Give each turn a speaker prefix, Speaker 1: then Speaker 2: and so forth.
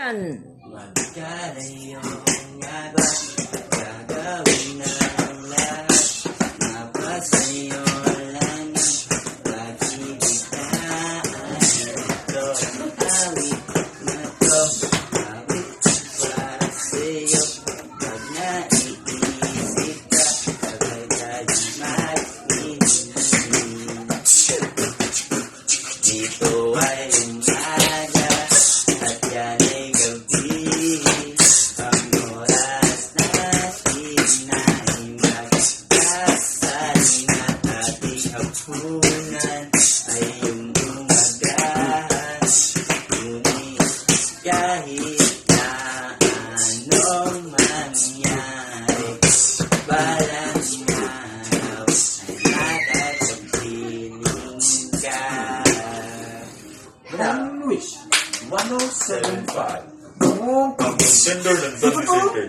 Speaker 1: Yan.
Speaker 2: Magkalayong agad, gagawin ng lahat, mapasayo lang ang pag-ibig ito. Awit na to, awit para sa'yo, pag naiisip ka, pagay tayo mag-inig. Dito ay umaga, at yan ay gabi. Ang oras natin ay magkasaling at ating hapunan ay yung umagahan. Ngunit kahit na anong mangyari, balang araw ay makakagpiling ka.
Speaker 3: Wish 1075.
Speaker 4: Ang contender ng Dundee City.